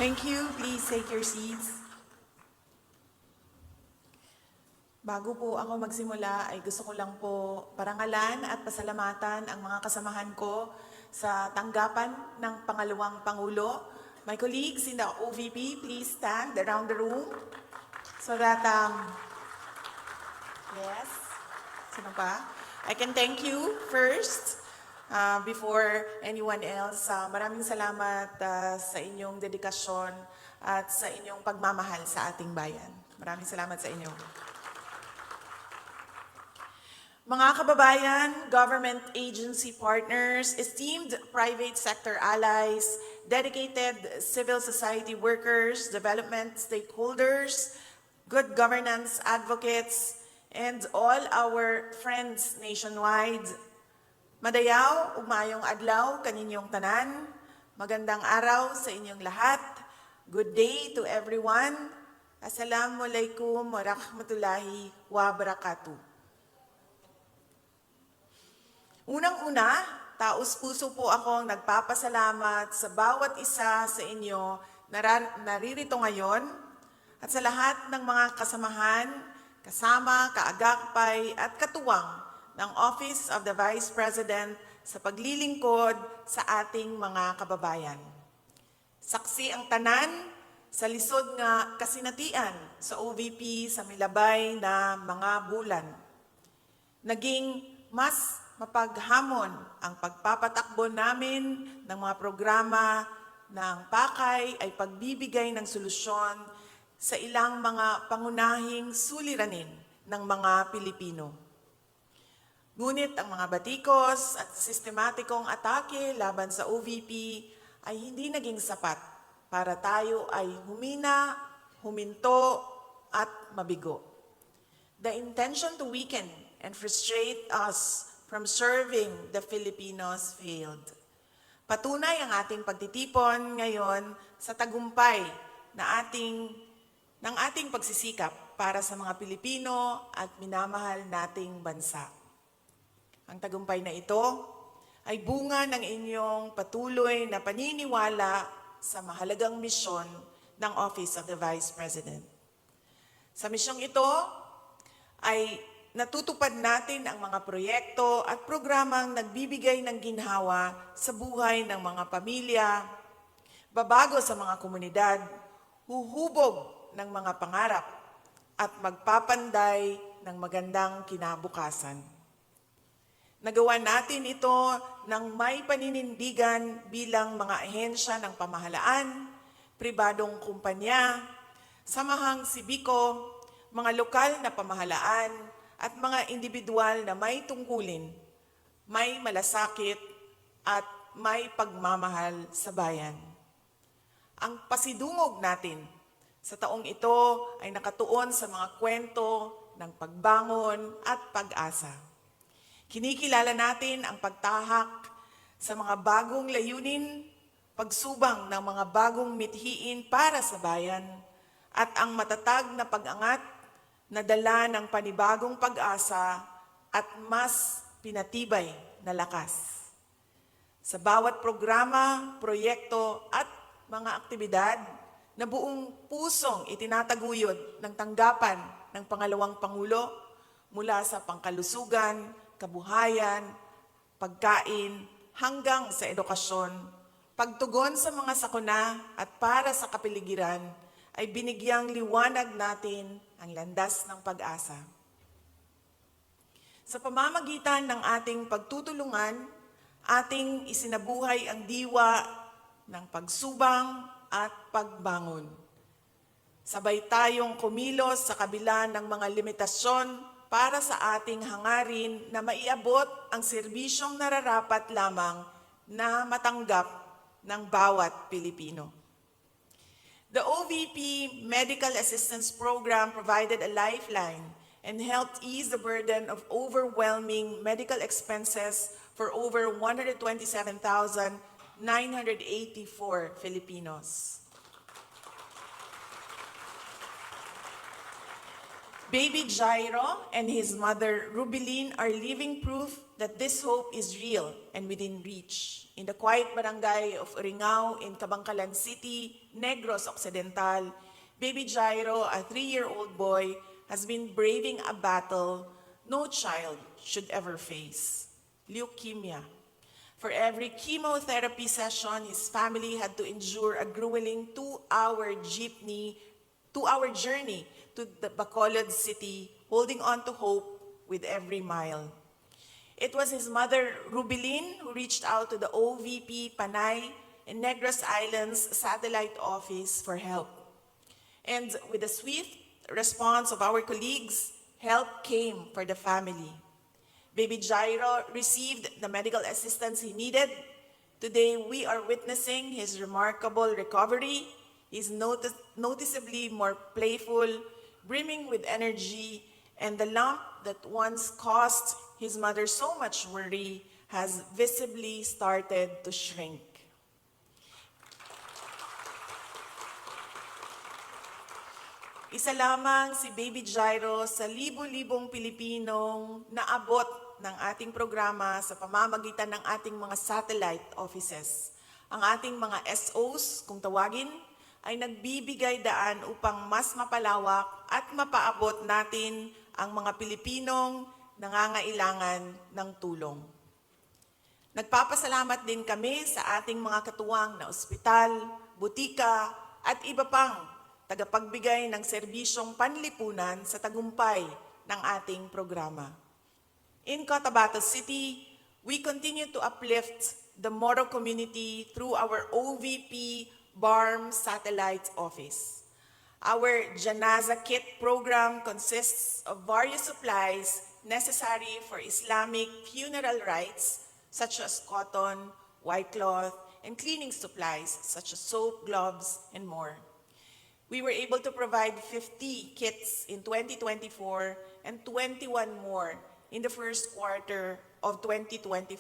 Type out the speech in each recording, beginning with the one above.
Thank you. Please take your seats. Bago po ako magsimula, ay gusto ko lang po parangalan at pasalamatan ang mga kasamahan ko sa tanggapan ng pangalawang Pangulo. My colleagues in the OVP, please stand around the room so that, yes, sino pa? I can thank you first before anyone else. Maraming salamat sa inyong dedikasyon at sa inyong pagmamahal sa ating bayan. Maraming salamat sa inyo. Mga kababayan, government agency partners, esteemed private sector allies, dedicated civil society workers, development stakeholders, good governance advocates, and all our friends nationwide. Madayaw, ugmayong adlaw kaninyong tanan. Magandang araw sa inyong lahat. Good day to everyone. Assalamualaikum warahmatullahi wabarakatuh. Unang-una, taos-puso po akong nagpapasalamat sa bawat isa sa inyo na naririto ngayon at sa lahat ng mga kasamahan, kasama, kaagapay at katuwang ng Office of the Vice President sa paglilingkod sa ating mga kababayan. Saksi ang tanan sa lisod nga kasinatian sa OVP sa milabay na mga bulan. Naging mas mapaghamon ang pagpapatakbo namin ng mga programa na ang pakay ay pagbibigay ng solusyon sa ilang mga pangunahing suliranin ng mga Pilipino. Ngunit ang mga batikos at sistematikong atake laban sa OVP ay hindi naging sapat para tayo ay humina, huminto at mabigo. The intention to weaken and frustrate us from serving the Filipinos failed. Patunay ang ating pagtitipon ngayon sa tagumpay ng ating pagsisikap para sa mga Pilipino at minamahal nating bansa. Ang tagumpay na ito ay bunga ng inyong patuloy na paniniwala sa mahalagang misyon ng Office of the Vice President. Sa misyong ito ay natutupad natin ang mga proyekto at programang nagbibigay ng ginhawa sa buhay ng mga pamilya, babago sa mga komunidad, huhubog ng mga pangarap, at magpapanday ng magandang kinabukasan. Nagawa natin ito ng may paninindigan bilang mga ahensya ng pamahalaan, pribadong kumpanya, samahang sibiko, mga lokal na pamahalaan, at mga individual na may tungkulin, may malasakit, at may pagmamahal sa bayan. Ang pasidungog natin sa taong ito ay nakatuon sa mga kwento ng pagbangon at pag-asa. Kinikilala natin ang pagtahak sa mga bagong layunin, pagsubang ng mga bagong mithiin para sa bayan, at ang matatag na pag-angat na dala ng panibagong pag-asa at mas pinatibay na lakas. Sa bawat programa, proyekto at mga aktibidad na buong pusong itinataguyod ng tanggapan ng pangalawang Pangulo mula sa pangkalusugan, kabuhayan, pagkain, hanggang sa edukasyon, pagtugon sa mga sakuna at para sa kapaligiran, ay binigyang liwanag natin ang landas ng pag-asa. Sa pamamagitan ng ating pagtutulungan, ating isinabuhay ang diwa ng pagsubang at pagbangon. Sabay tayong kumilos sa kabila ng mga limitasyon para sa ating hangarin na maiabot ang serbisyong nararapat lamang na matanggap ng bawat Pilipino. The OVP Medical Assistance Program provided a lifeline and helped ease the burden of overwhelming medical expenses for over 127,984 Filipinos. Baby Jairo and his mother Rubilin are living proof that this hope is real and within reach. In the quiet barangay of Uringao in Cabangcalan City, Negros Occidental, Baby Jairo, a 3-year-old boy, has been braving a battle no child should ever face: leukemia. For every chemotherapy session, his family had to endure a grueling 2-hour journey to the Bacolod city, holding on to hope with every mile. It was his mother, Rubilin, who reached out to the OVP Panay and Negros Islands satellite office for help. And with the swift response of our colleagues, help came for the family. Baby Jairo received the medical assistance he needed. Today, we are witnessing his remarkable recovery. He's noticeably more playful, brimming with energy, and the lump that once caused his mother so much worry has visibly started to shrink. Isa lamang si Baby Jairo sa libo-libong Pilipinong naabot ng ating programa sa pamamagitan ng ating mga satellite offices. Ang ating mga SOs, kung tawagin, ay nagbibigay daan upang mas mapalawak at mapaabot natin ang mga Pilipinong nangangailangan ng tulong. Nagpapasalamat din kami sa ating mga katuwang na ospital, butika at iba pang tagapagbigay ng serbisyong panlipunan sa tagumpay ng ating programa. In Cotabato City, we continue to uplift the Moro community through our OVP BARM Satellite Office. Our Janaza Kit program consists of various supplies necessary for Islamic funeral rites such as cotton, white cloth, and cleaning supplies such as soap, gloves, and more. We were able to provide 50 kits in 2024 and 21 more in the first quarter of 2025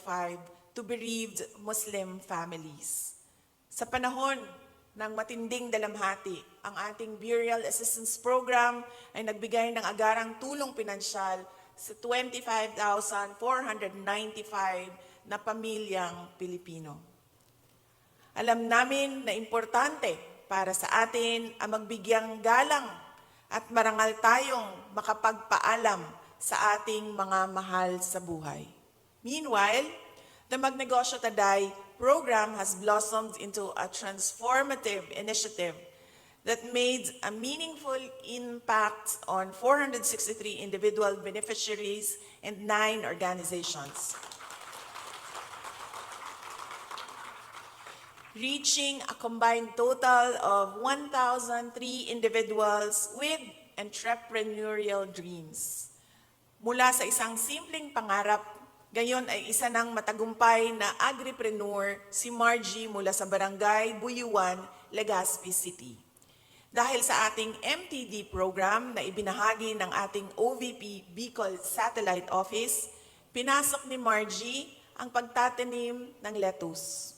to bereaved Muslim families. Sa panahon ng matinding dalamhati, ang ating Burial Assistance Program ay nagbigay ng agarang tulong pinansyal sa 25,495 na pamilyang Pilipino. Alam namin na importante para sa atin ang magbigyang galang at marangal tayong makapagpaalam sa ating mga mahal sa buhay. Meanwhile, the Magnegosyo Taday program has blossomed into a transformative initiative that made a meaningful impact on 463 individual beneficiaries and 9 organizations, reaching a combined total of 1,003 individuals with entrepreneurial dreams. Mula sa isang simpleng pangarap, gayon ay isa ng matagumpay na agripreneur si Margie mula sa Barangay Buyuan, Legazpi City. Dahil sa ating MTD program na ibinahagi ng ating OVP Bicol Satellite Office, pinasok ni Margie ang pagtatanim ng lettuce.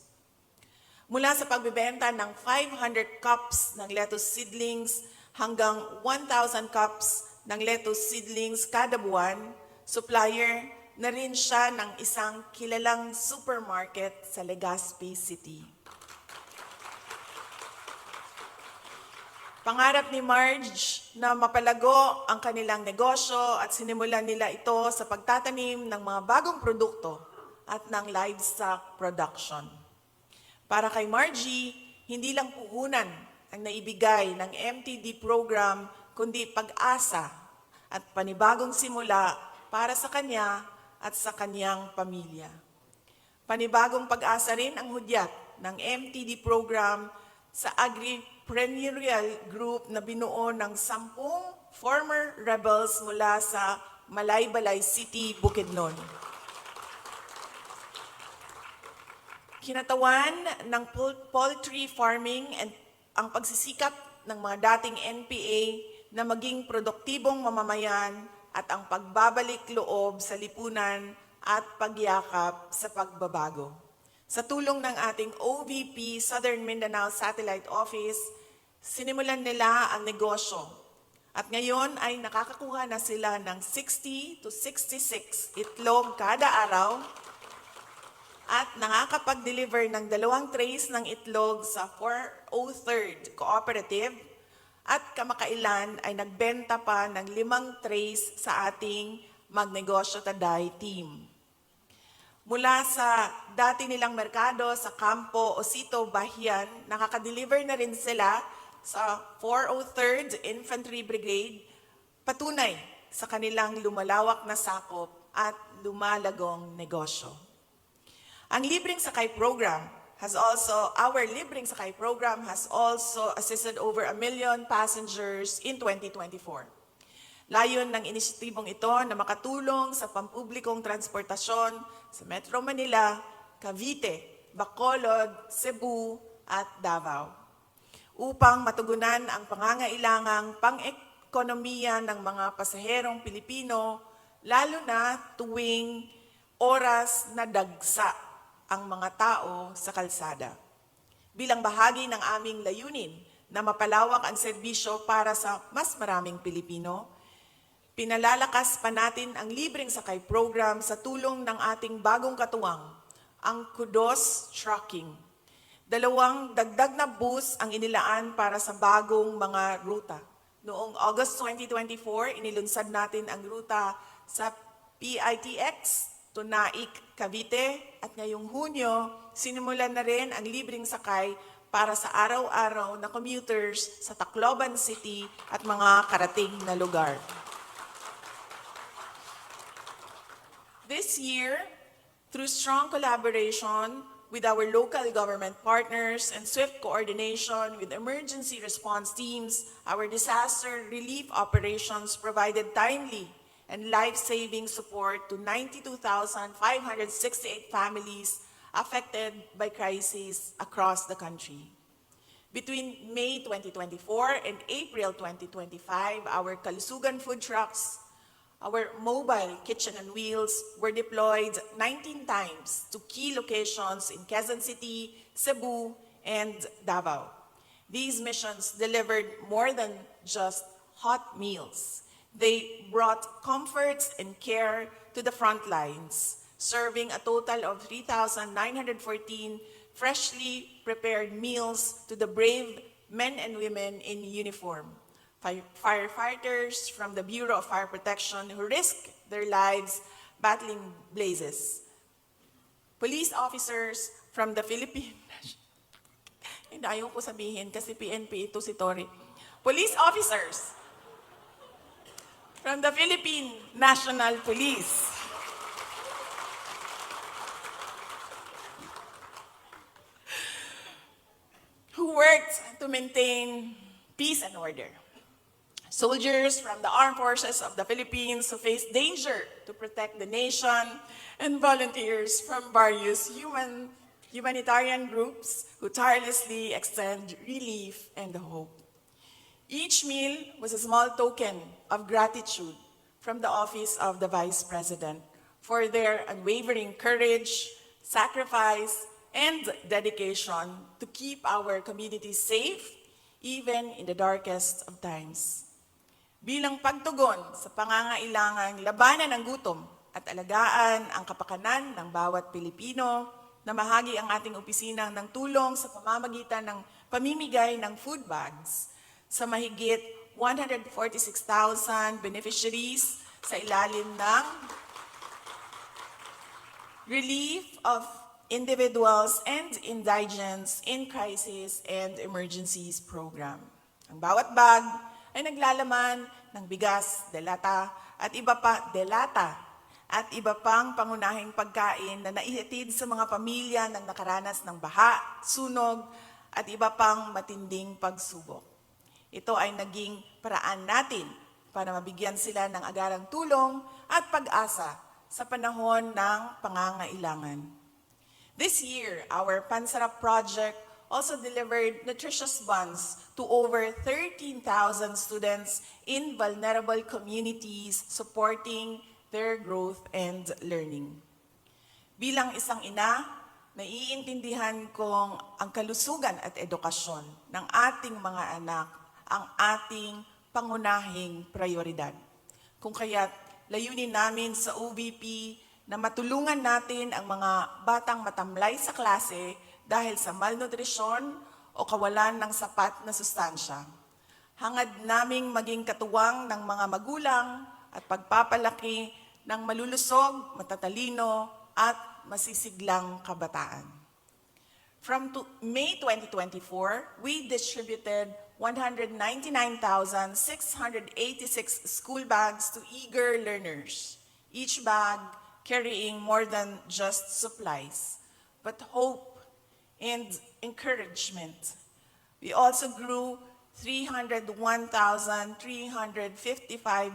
Mula sa pagbebenta ng 500 cups ng lettuce seedlings hanggang 1,000 cups ng lettuce seedlings kada buwan, supplier na rin siya ng isang kilalang supermarket sa Legazpi City. Pangarap ni Marge na mapalago ang kanilang negosyo at sinimulan nila ito sa pagtatanim ng mga bagong produkto at ng livestock production. Para kay Margie, hindi lang puhunan ang naibigay ng MTD program, kundi pag-asa at panibagong simula para sa kanya at sa kanyang pamilya. Panibagong pag-asa rin ang hudyat ng MTD program sa agripreneurial group na binuo ng 10 former rebels mula sa Malaybalay City, Bukidnon. Kinatawan ng poultry farming and ang pagsisikap ng mga dating NPA na maging produktibong mamamayan at ang pagbabalik loob sa lipunan at pagyakap sa pagbabago. Sa tulong ng ating OVP Southern Mindanao Satellite Office, sinimulan nila ang negosyo At ngayon ay nakakakuha na sila ng 60 to 66 itlog kada araw at nakakapag-deliver ng 2 trays ng itlog sa 403rd Cooperative at kamakailan ay nagbenta pa ng 5 trays sa ating Magnegosyo Taday team. Mula sa dati nilang merkado sa Campo Osito, Bahian, nakaka-deliver na rin sila sa 403rd Infantry Brigade, patunay sa kanilang lumalawak na sakop at lumalagong negosyo. Ang Libreng Sakay Program our Libreng Sakay Program has also assisted over 1 million passengers in 2024. Layon ng inisyatibong ito na makatulong sa pampublikong transportasyon sa Metro Manila, Cavite, Bacolod, Cebu at Davao upang matugunan ang pangangailangang pang-ekonomiya ng mga pasaherong Pilipino, lalo na tuwing oras na dagsa ang mga tao sa kalsada. Bilang bahagi ng aming layunin na mapalawak ang serbisyo para sa mas maraming Pilipino, pinalalakas pa natin ang Libreng Sakay Program sa tulong ng ating bagong katuwang, ang Kudos Trucking. 2 dagdag na bus ang inilaan para sa bagong mga ruta. Noong August 2024, inilunsad natin ang ruta sa PITX to Naik, Cavite, at ngayong Hunyo, sinimulan na rin ang Libreng Sakay para sa araw-araw na commuters sa Tacloban City at mga karating na lugar. This year, through strong collaboration with our local government partners and swift coordination with emergency response teams, our disaster relief operations provided timely and life-saving support to 92,568 families affected by crises across the country. Between May 2024 and April 2025, our Kalusugan food trucks, our mobile kitchen and wheels were deployed 19 times to key locations in Quezon City, Cebu, and Davao. These missions delivered more than just hot meals. They brought comfort and care to the front lines, serving a total of 3,914 freshly prepared meals to the brave men and women in uniform. Firefighters from the Bureau of Fire Protection who risked their lives battling blazes. Police officers from the Philippine Hindi, ayaw ko sabihin kasi PNP ito si Tori. Police officers from the Philippine National Police. Who worked to maintain peace and order. Soldiers from the Armed Forces of the Philippines who face danger to protect the nation, and volunteers from various humanitarian groups who tirelessly extend relief and hope. Each meal was a small token of gratitude from the Office of the Vice President for their unwavering courage, sacrifice, and dedication to keep our communities safe even in the darkest of times. Bilang pagtugon sa pangangailangang labanan ng gutom at alagaan ang kapakanan ng bawat Pilipino, namahagi ang ating opisina ng tulong sa pamamagitan ng pamimigay ng food bags sa mahigit 146,000 beneficiaries sa ilalim ng Relief of Individuals and Indigents in Crisis and Emergencies Program. Ang bawat bag ay naglalaman ng bigas, delata at iba pang pangunahing pagkain na naihatid sa mga pamilya ng nakaranas ng baha, sunog at iba pang matinding pagsubok. Ito ay naging paraan natin para mabigyan sila ng agarang tulong at pag-asa sa panahon ng pangangailangan. This year, our Pansarap project also delivered nutritious buns to over 13,000 students in vulnerable communities, supporting their growth and learning. Bilang isang ina, naiintindihan kong ang kalusugan at edukasyon ng ating mga anak ang ating pangunahing prioridad. Kung kaya't layunin namin sa OVP na matulungan natin ang mga batang matamlay sa klase dahil sa malnutrisyon o kawalan ng sapat na sustansya. Hangad naming maging katuwang ng mga magulang at pagpapalaki ng malulusog, matatalino at masisiglang kabataan. From May 2024, we distributed 199,686 school bags to eager learners, each bag carrying more than just supplies, but hope and encouragement. We also grew 301,355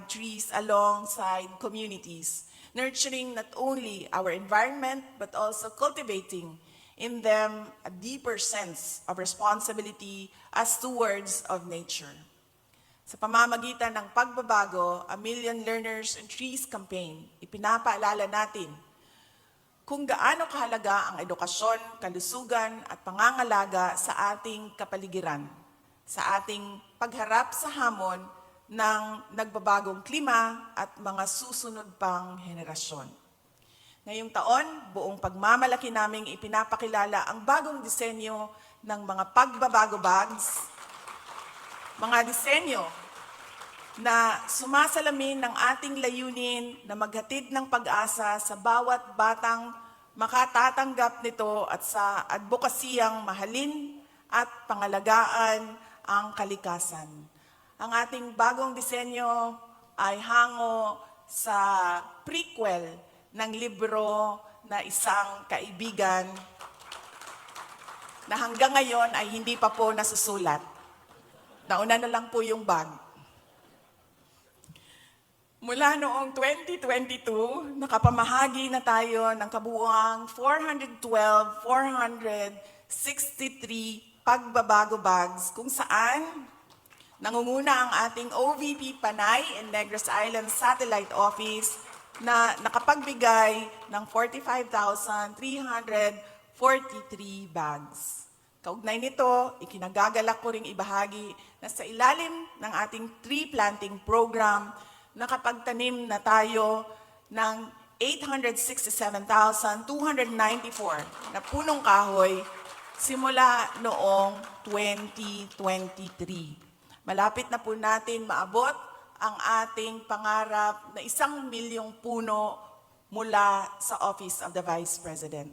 trees alongside communities, nurturing not only our environment but also cultivating in them a deeper sense of responsibility as stewards of nature. Sa pamamagitan ng pagbabago, A Million Learners and Trees campaign, ipinapaalala natin kung gaano kahalaga ang edukasyon, kalusugan at pangangalaga sa ating kapaligiran, sa ating pagharap sa hamon ng nagbabagong klima at mga susunod pang henerasyon. Ngayong taon, buong pagmamalaki naming ipinapakilala ang bagong disenyo ng mga pagbabago bags, mga disenyo na sumasalamin ng ating layunin na maghatid ng pag-asa sa bawat batang makatatanggap nito at sa advokasiyang mahalin at pangalagaan ang kalikasan. Ang ating bagong disenyo ay hango sa prequel ng libro na Isang Kaibigan na hanggang ngayon ay hindi pa po nasusulat. Nauna na lang po yung bag. Mula noong 2022, nakapamahagi na tayo ng kabuuang 463 pagbabago bags kung saan nangunguna ang ating OVP Panay and Negros Island Satellite Office na nakapagbigay ng 45,343 bags. Kaugnay nito, ikinagagalak ko ring ibahagi na sa ilalim ng ating tree planting program, nakapagtanim na tayo ng 867,294 na punong kahoy simula noong 2023. Malapit na po natin maabot ang ating pangarap na 1,000,000 puno mula sa Office of the Vice President.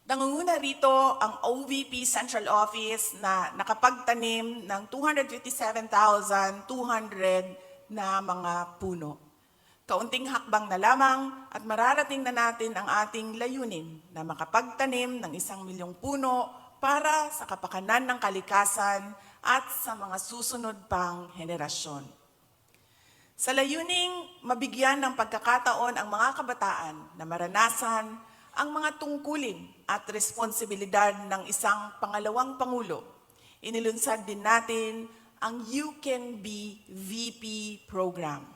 Nangunguna rito ang OVP Central Office na nakapagtanim ng 257,200 na mga puno. Kaunting hakbang na lamang at mararating na natin ang ating layunin na makapagtanim ng 1,000,000 puno para sa kapakanan ng kalikasan at sa mga susunod pang henerasyon. Sa layuning mabigyan ng pagkakataon ang mga kabataan na maranasan ang mga tungkulin at responsibilidad ng isang pangalawang Pangulo, inilunsad din natin ang You Can Be VP program.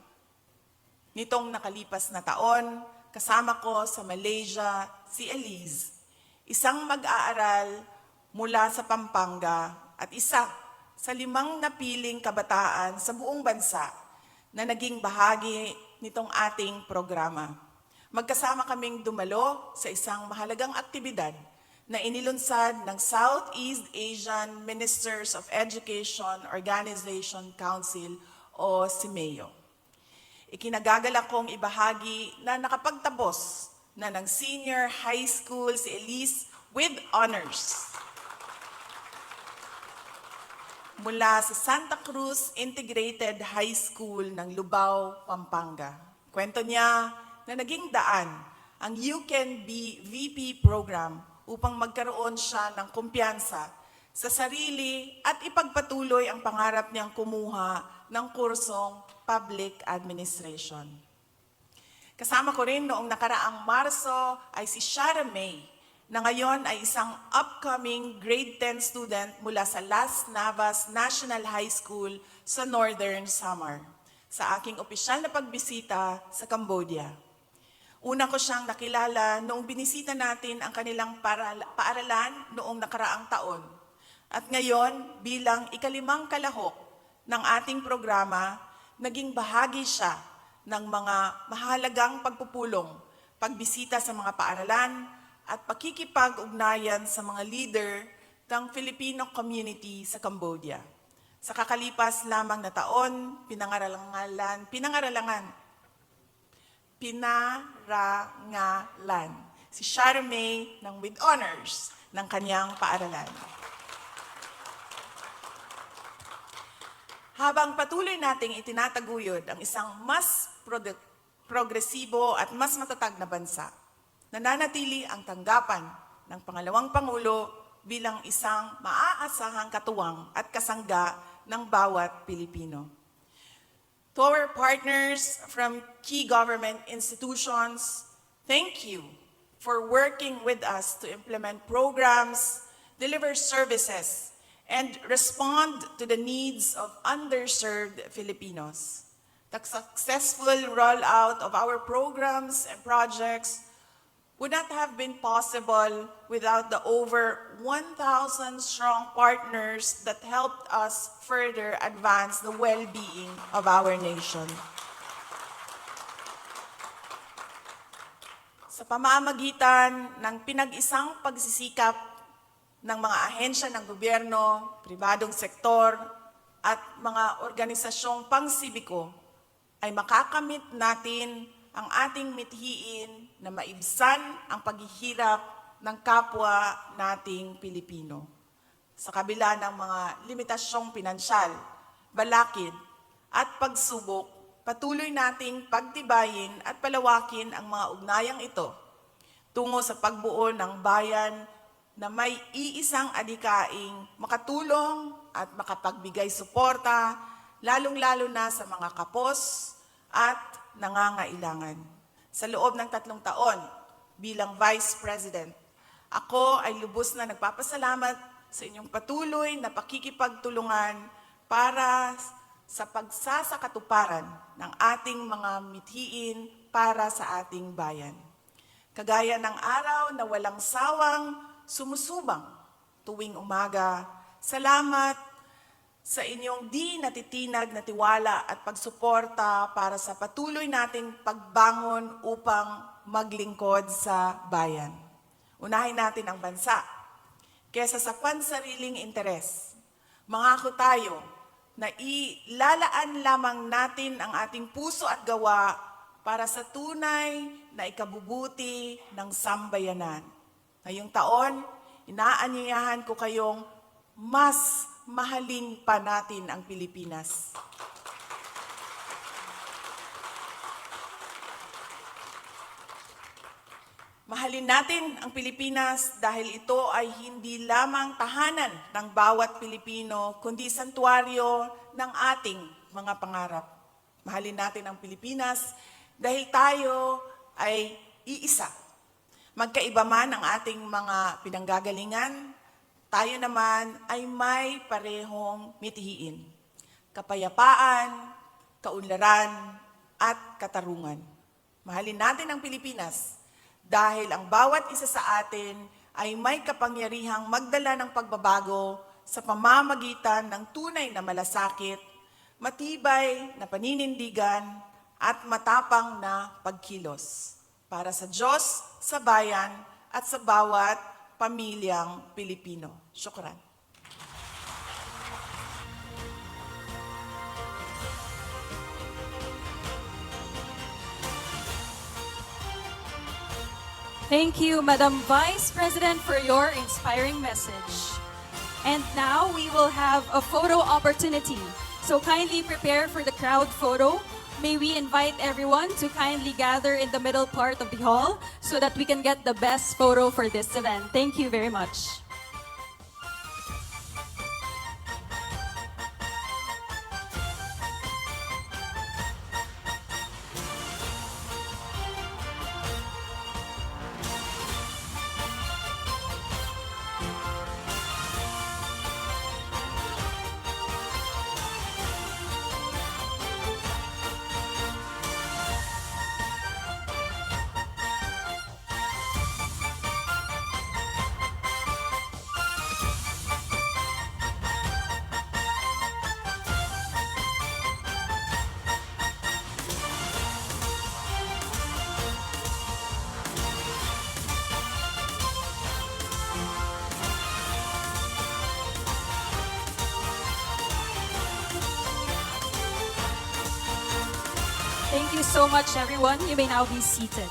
Nitong nakalipas na taon, kasama ko sa Malaysia si Elise, isang mag-aaral mula sa Pampanga at isa sa 5 napiling kabataan sa buong bansa na naging bahagi nitong ating programa. Magkasama kaming dumalo sa isang mahalagang aktibidad na inilunsad ng Southeast Asian Ministers of Education Organization Council o SIMEO. Ikinagagalak kong ibahagi na nakapagtapos na ng senior high school si Elise with honors mula sa Santa Cruz Integrated High School ng Lubao, Pampanga. Kwento niya na naging daan ang You Can Be VP program upang magkaroon siya ng kumpiyansa sa sarili at ipagpatuloy ang pangarap niyang kumuha ng kursong Public Administration. Kasama ko rin noong nakaraang Marso ay si Shara May, na ngayon ay isang upcoming grade 10 student mula sa Las Navas National High School sa Northern Samar, sa aking opisyal na pagbisita sa Cambodia. Una ko siyang nakilala noong binisita natin ang kanilang paaralan noong nakaraang taon. At ngayon, bilang ika-5 kalahok ng ating programa, naging bahagi siya ng mga mahalagang pagpupulong, pagbisita sa mga paaralan, at pakikipag-ugnayan sa mga leader ng Filipino community sa Cambodia. Sa kakalipas lamang na taon, pinarangalan si Charmaine ng with honors ng kanyang paaralan. Habang patuloy nating itinataguyod ang isang mas progresibo at mas matatag na bansa, nananatili ang tanggapan ng pangalawang Pangulo bilang isang maaasahang katuwang at kasangga ng bawat Pilipino. To our partners from key government institutions, thank you for working with us to implement programs, deliver services, and respond to the needs of underserved Filipinos. The successful rollout of our programs and projects would not have been possible without the over 1,000 strong partners that helped us further advance the well-being of our nation. Sa pamamagitan ng pinag-isang pagsisikap ng mga ahensya ng gobyerno, pribadong sektor, at mga organisasyong pangsibiko, ay makakamit natin ang ating mithiin na maibsan ang paghihirap ng kapwa nating Pilipino. Sa kabila ng mga limitasyong pinansyal, balakid, at pagsubok, patuloy nating pagtibayin at palawakin ang mga ugnayang ito tungo sa pagbuo ng bayan na may iisang adhikaing makatulong at makapagbigay suporta, lalong-lalo na sa mga kapos at nangangailangan. Sa loob ng 3 taon bilang Vice President, ako ay lubos na nagpapasalamat sa inyong patuloy na pakikipagtulungan para sa pagsasakatuparan ng ating mga mithiin para sa ating bayan. Kagaya ng araw na walang sawang sumusubang tuwing umaga, salamat sa inyong di natitinag na tiwala at pagsuporta para sa patuloy nating pagbangon upang maglingkod sa bayan. Unahin natin ang bansa kesa sa pansariling interes. Mangako tayo na ilalaan lamang natin ang ating puso at gawa para sa tunay na ikabubuti ng sambayanan. Ngayong taon, inaanyayahan ko kayong mas mahalin pa natin ang Pilipinas. Mahalin natin ang Pilipinas dahil ito ay hindi lamang tahanan ng bawat Pilipino, kundi santuaryo ng ating mga pangarap. Mahalin natin ang Pilipinas dahil tayo ay iisa. Magkaiba man ang ating mga pinanggagalingan, tayo naman ay may parehong mithiin. Kapayapaan, kaunlaran, at katarungan. Mahalin natin ang Pilipinas dahil ang bawat isa sa atin ay may kapangyarihang magdala ng pagbabago sa pamamagitan ng tunay na malasakit, matibay na paninindigan, at matapang na pagkilos para sa Diyos, sa bayan, at sa bawat pamilyang Pilipino. Syukran. Thank you, Madam Vice President, for your inspiring message. And now we will have a photo opportunity. So kindly prepare for the crowd photo. May we invite everyone to kindly gather in the middle part of the hall so that we can get the best photo for this event. Thank you very much. Thank you so much, everyone. You may now be seated.